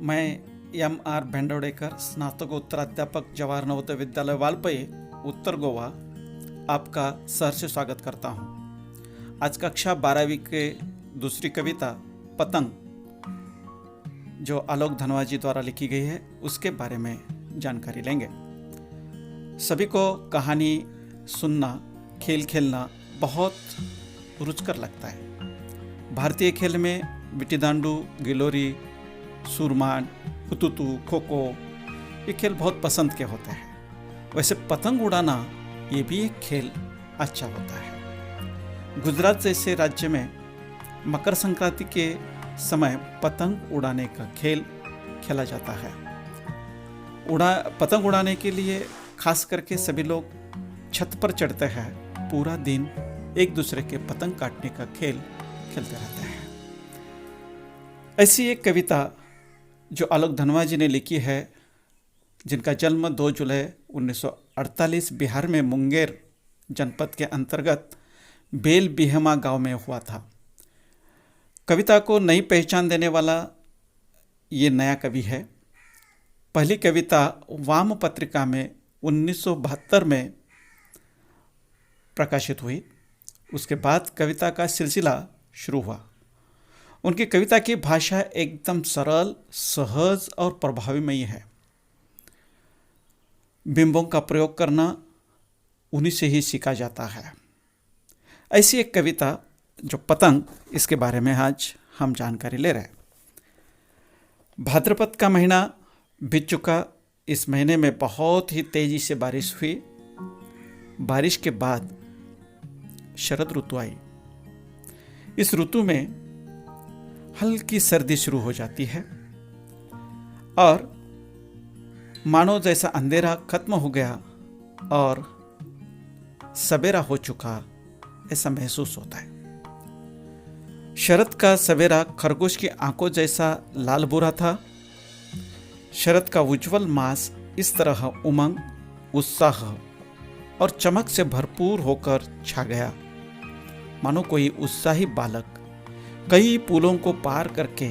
मैं M.R. भेंडोडेकर, स्नातकोत्तर अध्यापक, जवाहर नवोदय विद्यालय वालपई, उत्तर गोवा, आपका सहर्ष स्वागत करता हूँ। आज कक्षा 12वीं के दूसरी कविता पतंग, जो आलोक धनवाजी द्वारा लिखी गई है, उसके बारे में जानकारी लेंगे। सभी को कहानी सुनना, खेल खेलना बहुत रुचिकर लगता है। भारतीय खेल में विटी दांडू, गिलोरी, सूरमान, हुतुतु, खो खो, ये खेल बहुत पसंद के होते हैं। वैसे पतंग उड़ाना ये भी एक खेल अच्छा होता है। गुजरात जैसे राज्य में मकर संक्रांति के समय पतंग उड़ाने का खेल खेला जाता है। पतंग उड़ाने के लिए खास करके सभी लोग छत पर चढ़ते हैं। पूरा दिन एक दूसरे के पतंग काटने का खेल खेलते रहते हैं। ऐसी एक कविता जो आलोक धनवाजी ने लिखी है, जिनका जन्म 2 जुलाई 1948 बिहार में मुंगेर जनपद के अंतर्गत बेल बिहमा गांव में हुआ था। कविता को नई पहचान देने वाला ये नया कवि है। पहली कविता वाम पत्रिका में 1972 में प्रकाशित हुई। उसके बाद कविता का सिलसिला शुरू हुआ। उनकी कविता की भाषा एकदम सरल, सहज और प्रभावीमयी है। बिंबों का प्रयोग करना उन्हीं से ही सीखा जाता है। ऐसी एक कविता जो पतंग, इसके बारे में आज हम जानकारी ले रहे हैं। भाद्रपद का महीना बीत चुका। इस महीने में बहुत ही तेजी से बारिश हुई। बारिश के बाद शरद ऋतु आई। इस ऋतु में हल्की सर्दी शुरू हो जाती है और मानो जैसा अंधेरा खत्म हो गया और सवेरा हो चुका, ऐसा महसूस होता है। शरद का सवेरा खरगोश की आंखों जैसा लाल भूरा था। शरद का उज्जवल मास इस तरह उमंग, उत्साह और चमक से भरपूर होकर छा गया, मानो कोई उत्साही बालक कई पुलों को पार करके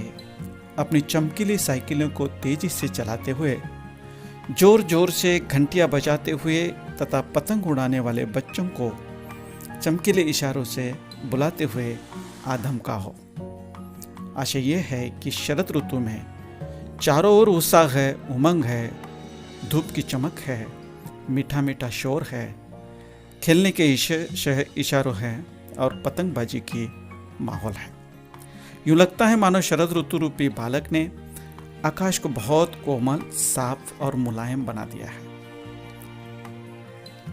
अपनी चमकीली साइकिलों को तेजी से चलाते हुए, जोर जोर से घंटियां बजाते हुए तथा पतंग उड़ाने वाले बच्चों को चमकीले इशारों से बुलाते हुए आधम का हो। आशा ये है कि शरद ऋतु में चारों ओर उत्साह है, उमंग है, धूप की चमक है, मीठा मीठा शोर है, खेलने के इशारों है और पतंगबाजी की माहौल है। यूं लगता है मानो शरद ऋतु रूपी बालक ने आकाश को बहुत कोमल, साफ और मुलायम बना दिया है,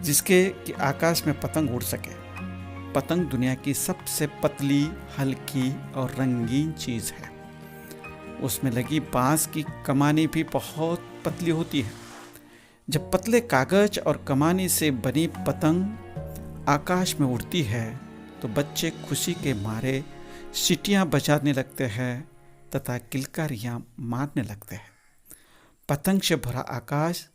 जिसके कि आकाश में पतंग उड़ सके। पतंग दुनिया की सबसे पतली, हल्की और रंगीन चीज है। उसमें लगी बांस की कमानी भी बहुत पतली होती है। जब पतले कागज और कमानी से बनी पतंग आकाश में उड़ती है तो बच्चे खुशी के मारे सीटियां बजाने लगते हैं तथा किलकारियां मारने लगते हैं। पतंग से भरा आकाश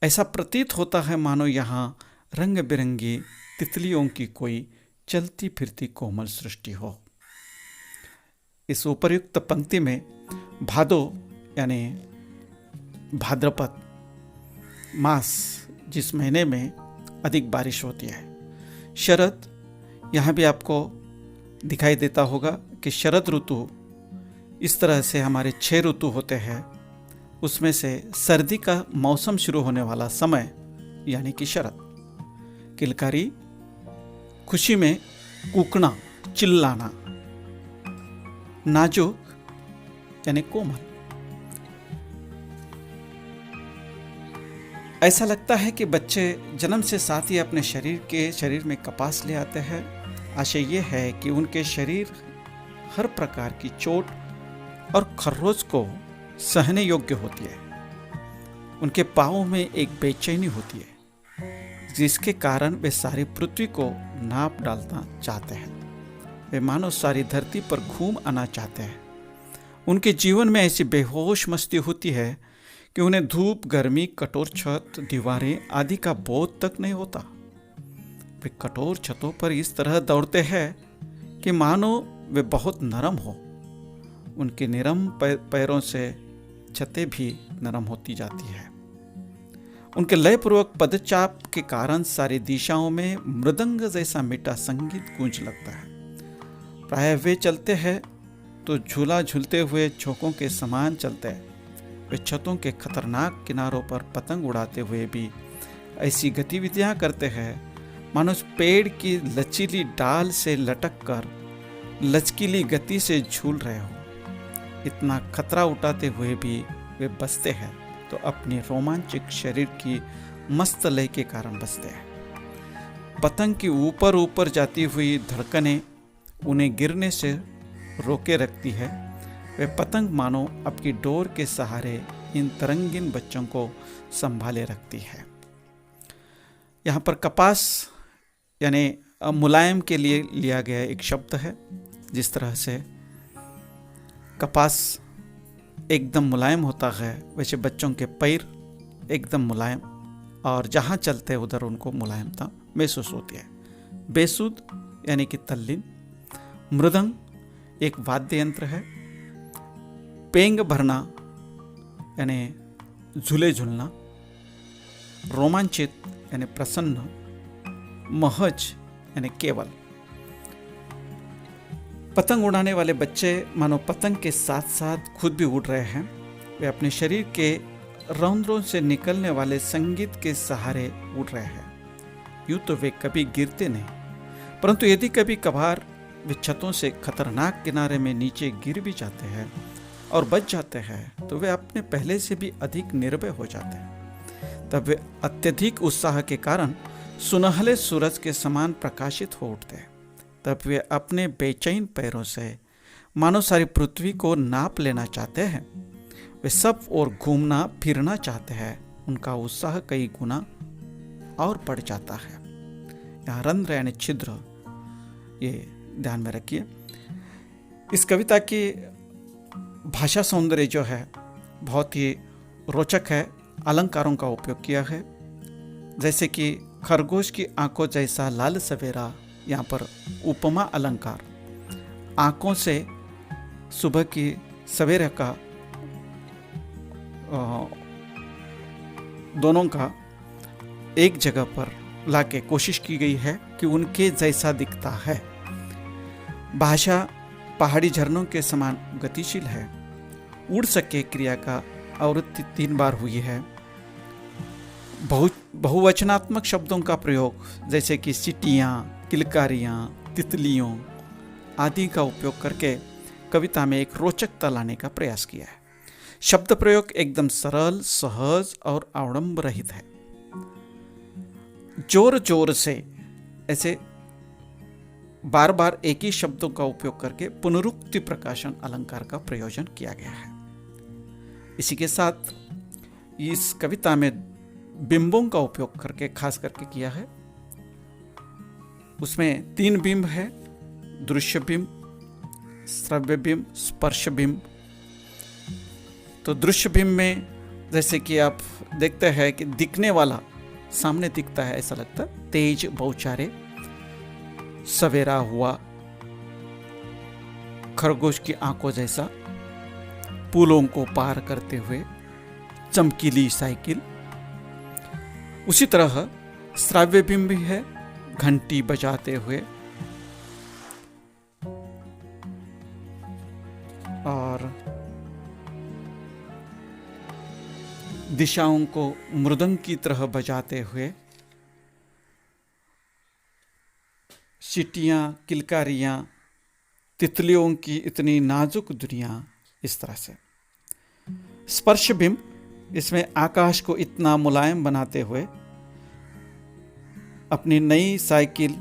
ऐसा प्रतीत होता है मानो यहाँ रंग बिरंगी तितलियों की कोई चलती फिरती कोमल सृष्टि हो। इस उपर्युक्त पंक्ति में भादो यानी भाद्रपद मास, जिस महीने में अधिक बारिश होती है, शरद, यहाँ भी आपको दिखाई देता होगा कि शरद ऋतु इस तरह से हमारे 6 ऋतु होते हैं, उसमें से सर्दी का मौसम शुरू होने वाला समय यानी कि शरद। किलकारी, खुशी में कूकना, चिल्लाना। नाजुक यानी कोमल। ऐसा लगता है कि बच्चे जन्म से साथ ही अपने शरीर में कपास ले आते हैं। आशय ये है कि उनके शरीर हर प्रकार की चोट और खरोच को सहने योग्य होती है। उनके पाँवों में एक बेचैनी होती है, जिसके कारण वे सारी पृथ्वी को नाप डालना चाहते हैं। वे मानो सारी धरती पर घूम आना चाहते हैं। उनके जीवन में ऐसी बेहोश मस्ती होती है कि उन्हें धूप, गर्मी, कठोर छत, दीवारें आदि का बोध तक नहीं होता। वे कठोर छतों पर इस तरह दौड़ते हैं कि मानो वे बहुत नरम हो। उनके नरम पैरों से छतें भी नरम होती जाती है। उनके लयपूर्वक पदचाप के कारण सारी दिशाओं में मृदंग जैसा मीठा संगीत गूंज लगता है। प्राय वे चलते हैं तो झूला झूलते हुए झोंकों के समान चलते हैं। वे छतों के खतरनाक किनारों पर पतंग उड़ाते हुए भी ऐसी गतिविधियां करते हैं मानो पेड़ की लचीली डाल से लटक कर लचकीली गति से झूल रहे हो। इतना खतरा उठाते हुए भी वे बचते हैं तो अपनी रोमांचक शरीर की मस्त लय के कारण बचते हैं। पतंग की ऊपर ऊपर जाती हुई धड़कनें उन्हें गिरने से रोके रखती है। वे पतंग मानो अपनी डोर के सहारे इन तरंगीन बच्चों को संभाले रखती है। यहाँ पर कपास यानी मुलायम के लिए लिया गया एक शब्द है। जिस तरह से कपास एकदम मुलायम होता है वैसे बच्चों के पैर एकदम मुलायम और जहाँ चलते उधर उनको मुलायमता महसूस होती है। बेसुध यानी कि तल्लीन। मृदंग एक वाद्य यंत्र है। पेंग भरना यानी झूले झूलना। रोमांचित यानी प्रसन्न। महज यानी केवल। पतंग उड़ाने वाले बच्चे मानो पतंग के साथ साथ खुद भी उड़ रहे हैं। वे अपने शरीर के रौंदरों से निकलने वाले संगीत के सहारे उड़ रहे हैं। यूं तो वे कभी गिरते नहीं, परंतु यदि कभी कभार वे छतों से खतरनाक किनारे में नीचे गिर भी जाते हैं और बच जाते हैं तो वे अपने पहले से भी अधिक निर्भय हो जाते हैं। तब वे अत्यधिक उत्साह के कारण सुनहले सूरज के समान प्रकाशित हो उठते हैं। तब वे अपने बेचैन पैरों से मानो सारी पृथ्वी को नाप लेना चाहते हैं। वे सब और घूमना फिरना चाहते हैं। उनका उत्साह कई गुना और बढ़ जाता है। यहाँ रंध्र यानी छिद्र, ये ध्यान में रखिए। इस कविता की भाषा सौंदर्य जो है बहुत ही रोचक है। अलंकारों का उपयोग किया है, जैसे कि खरगोश की आंखों जैसा लाल सवेरा। यहाँ पर उपमा अलंकार। आंखों से सुबह की सवेरे का दोनों का एक जगह पर लाके कोशिश की गई है कि उनके जैसा दिखता है। भाषा पहाड़ी झरनों के समान गतिशील है। उड़ सके क्रिया का आवृत्ति 3 बार हुई है। बहुवचनात्मक शब्दों का प्रयोग जैसे कि सीटियाँ, किलकारियाँ, तितलियों आदि का उपयोग करके कविता में एक रोचकता लाने का प्रयास किया है। शब्द प्रयोग एकदम सरल, सहज और आडंबर रहित है। जोर जोर से ऐसे बार बार एक ही शब्दों का उपयोग करके पुनरुक्ति प्रकाशन अलंकार का प्रयोजन किया गया है। इसी के साथ इस कविता में बिंबों का उपयोग करके खास करके किया है। उसमें 3 बिंब है, दृश्य बिंब, श्रव्य बिंब, स्पर्श बिंब। तो दृश्य बिंब में जैसे कि आप देखते हैं कि दिखने वाला सामने दिखता है, ऐसा लगता है तेज बहुचारे, सवेरा हुआ, खरगोश की आंखों जैसा, पुलों को पार करते हुए, चमकीली साइकिल। उसी तरह श्राव्य बिंब भी है, घंटी बजाते हुए और दिशाओं को मृदंग की तरह बजाते हुए, सीटियां, किलकारियां, तितलियों की इतनी नाजुक दुनिया, इस तरह से। स्पर्श बिंब, इसमें आकाश को इतना मुलायम बनाते हुए अपनी नई साइकिल,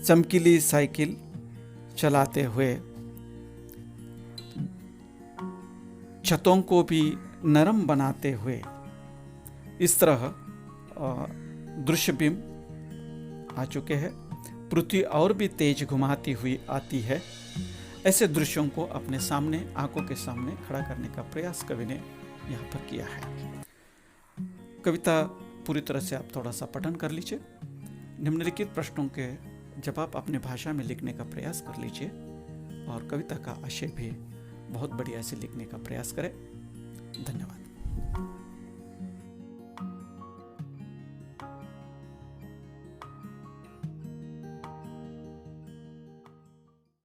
चमकीली साइकिल चलाते हुए छतों को भी नरम बनाते हुए, इस तरह दृश्य बिंब आ चुके हैं। पृथ्वी और भी तेज घुमाती हुई आती है। ऐसे दृश्यों को अपने सामने, आंखों के सामने खड़ा करने का प्रयास कवि ने यहाँ पर किया है। कविता पूरी तरह से आप थोड़ा सा पठन कर लीजिए। निम्नलिखित प्रश्नों के जवाब अपने भाषा में लिखने का प्रयास कर लीजिए और कविता का आशय भी बहुत बढ़िया से लिखने का प्रयास करें। धन्यवाद।